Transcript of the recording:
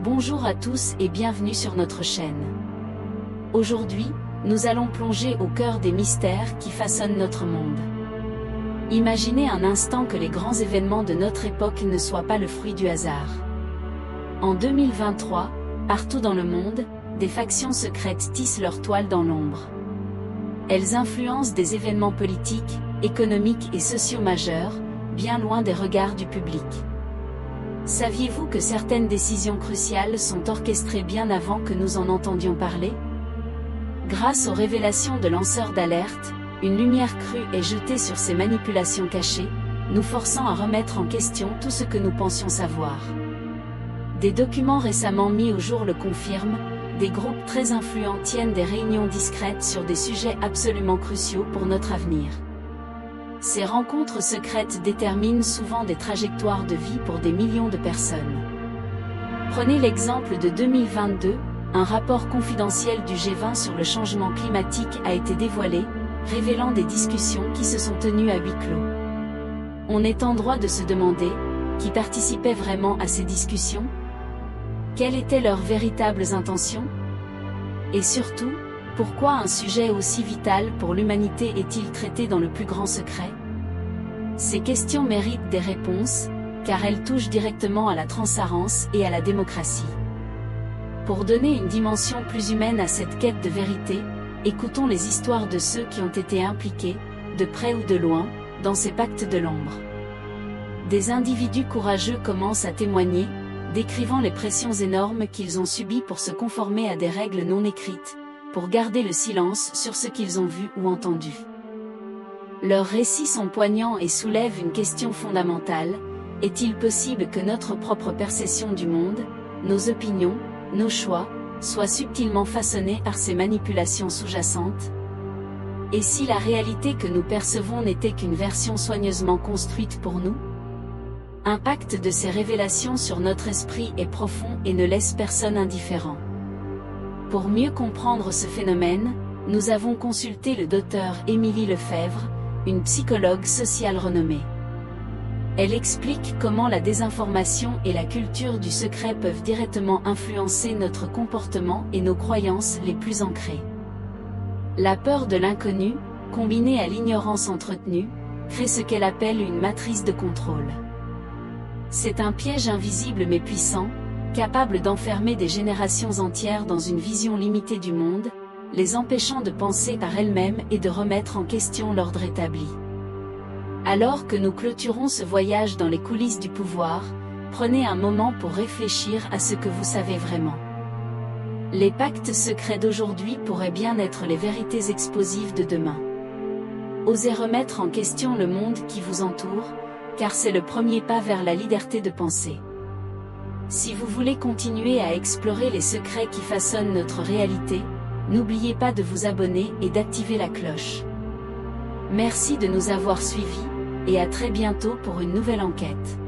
Bonjour à tous et bienvenue sur notre chaîne. Aujourd'hui, nous allons plonger au cœur des mystères qui façonnent notre monde. Imaginez un instant que les grands événements de notre époque ne soient pas le fruit du hasard. En 2023, partout dans le monde, des factions secrètes tissent leur toile dans l'ombre. Elles influencent des événements politiques, économiques et sociaux majeurs, bien loin des regards du public. Saviez-vous que certaines décisions cruciales sont orchestrées bien avant que nous en entendions parler? Grâce aux révélations de lanceurs d'alerte, une lumière crue est jetée sur ces manipulations cachées, nous forçant à remettre en question tout ce que nous pensions savoir. Des documents récemment mis au jour le confirment, des groupes très influents tiennent des réunions discrètes sur des sujets absolument cruciaux pour notre avenir. Ces rencontres secrètes déterminent souvent des trajectoires de vie pour des millions de personnes. Prenez l'exemple de 2022, un rapport confidentiel du G20 sur le changement climatique a été dévoilé, révélant des discussions qui se sont tenues à huis clos. On est en droit de se demander, qui participait vraiment à ces discussions? Quelles étaient leurs véritables intentions? Et surtout, pourquoi un sujet aussi vital pour l'humanité est-il traité dans le plus grand secret? Ces questions méritent des réponses, car elles touchent directement à la transparence et à la démocratie. Pour donner une dimension plus humaine à cette quête de vérité, écoutons les histoires de ceux qui ont été impliqués, de près ou de loin, dans ces pactes de l'ombre. Des individus courageux commencent à témoigner, décrivant les pressions énormes qu'ils ont subies pour se conformer à des règles non écrites, pour garder le silence sur ce qu'ils ont vu ou entendu. Leurs récits sont poignants et soulèvent une question fondamentale: est-il possible que notre propre perception du monde, nos opinions, nos choix, soient subtilement façonnés par ces manipulations sous-jacentes? Et si la réalité que nous percevons n'était qu'une version soigneusement construite pour nous? L'impact de ces révélations sur notre esprit est profond et ne laisse personne indifférent. Pour mieux comprendre ce phénomène, nous avons consulté le Dr Émilie Lefebvre, une psychologue sociale renommée. Elle explique comment la désinformation et la culture du secret peuvent directement influencer notre comportement et nos croyances les plus ancrées. La peur de l'inconnu, combinée à l'ignorance entretenue, crée ce qu'elle appelle une matrice de contrôle. C'est un piège invisible mais puissant, capable d'enfermer des générations entières dans une vision limitée du monde, les empêchant de penser par elles-mêmes et de remettre en question l'ordre établi. Alors que nous clôturons ce voyage dans les coulisses du pouvoir, prenez un moment pour réfléchir à ce que vous savez vraiment. Les pactes secrets d'aujourd'hui pourraient bien être les vérités explosives de demain. Osez remettre en question le monde qui vous entoure, car c'est le premier pas vers la liberté de penser. Si vous voulez continuer à explorer les secrets qui façonnent notre réalité, n'oubliez pas de vous abonner et d'activer la cloche. Merci de nous avoir suivis, et à très bientôt pour une nouvelle enquête.